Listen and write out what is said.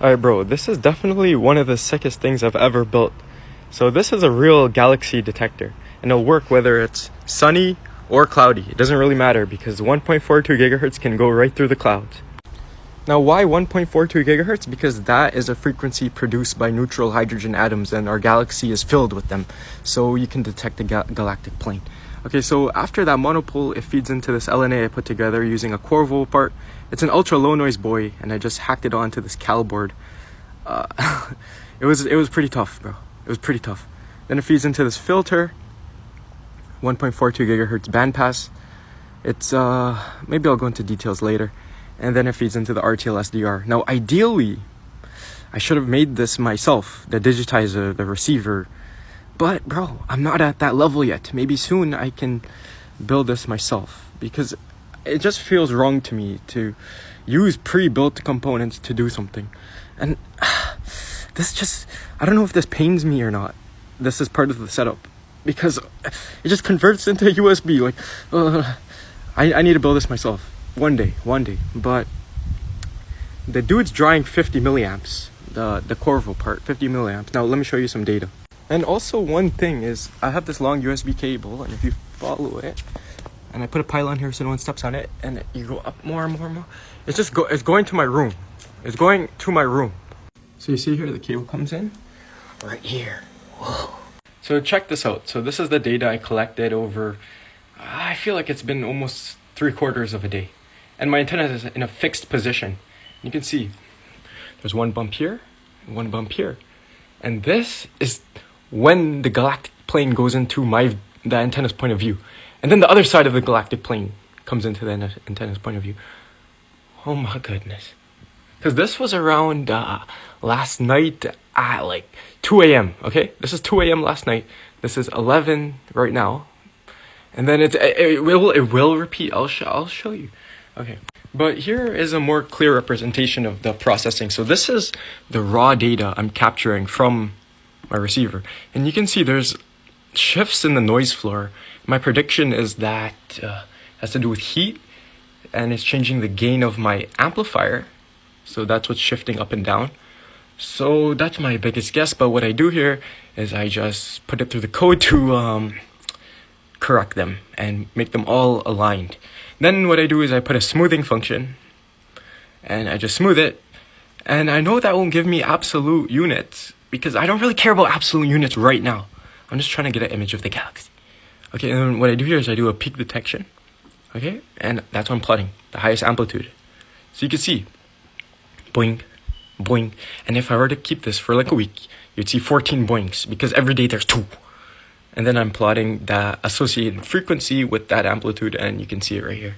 Alright, bro, this is definitely one of the sickest things I've ever built. So this is a real galaxy detector, and it'll work whether it's sunny or cloudy. It doesn't really matter because 1.42 gigahertz can go right through the clouds. Now, why 1.42 gigahertz? Because that is a frequency produced by neutral hydrogen atoms, and our galaxy is filled with them. So you can detect the galactic plane. Okay, so after that monopole, it feeds into this LNA I put together using a Qorvo part. It's an ultra low noise buoy, and I just hacked it onto this Cal board. It was pretty tough, bro. It was pretty tough. Then it feeds into this filter, 1.42 gigahertz bandpass. It's maybe I'll go into details later. And then it feeds into the RTL SDR. Now, ideally, I should have made this myself, the digitizer, the receiver. But, bro, I'm not at that level yet. Maybe soon I can build this myself, because it just feels wrong to me to use pre-built components to do something. And this just, I don't know if this pains me or not. This is part of the setup, because it just converts into USB. Like, I need to build this myself one day. But the dude's drawing 50 milliamps, the Qorvo part, 50 milliamps. Now let me show you some data. And also, one thing is, I have this long USB cable, and if you follow it, and I put a pylon here so no one steps on it, and you go up more and more, it's going to my room. It's going to my room. So you see here, the cable comes in right here. Whoa. So check this out. So this is the data I collected over, I feel like it's been almost 3/4 of a day. And my antenna is in a fixed position. You can see there's one bump here, one bump here. And this is when the galactic plane goes into the antenna's point of view. And then the other side of the galactic plane comes into the antenna's point of view. Oh my goodness. Because this was around last night at like 2 a.m. Okay, this is 2 a.m. last night. This is 11 right now. And then it will repeat. I'll show you. Okay, but here is a more clear representation of the processing. So this is the raw data I'm capturing from my receiver, and you can see there's shifts in the noise floor. My prediction is that has to do with heat, and it's changing the gain of my amplifier. So that's what's shifting up and down. So that's my biggest guess. But what I do here is I just put it through the code to correct them and make them all aligned. Then what I do is I put a smoothing function, and I just smooth it. And I know that won't give me absolute units, because I don't really care about absolute units right now. I'm just trying to get an image of the galaxy. Okay, and then what I do here is I do a peak detection. Okay, and that's what I'm plotting, the highest amplitude. So you can see, boing, boing. And if I were to keep this for like a week, you'd see 14 boings, because every day there's 2. And then I'm plotting the associated frequency with that amplitude, and you can see it right here.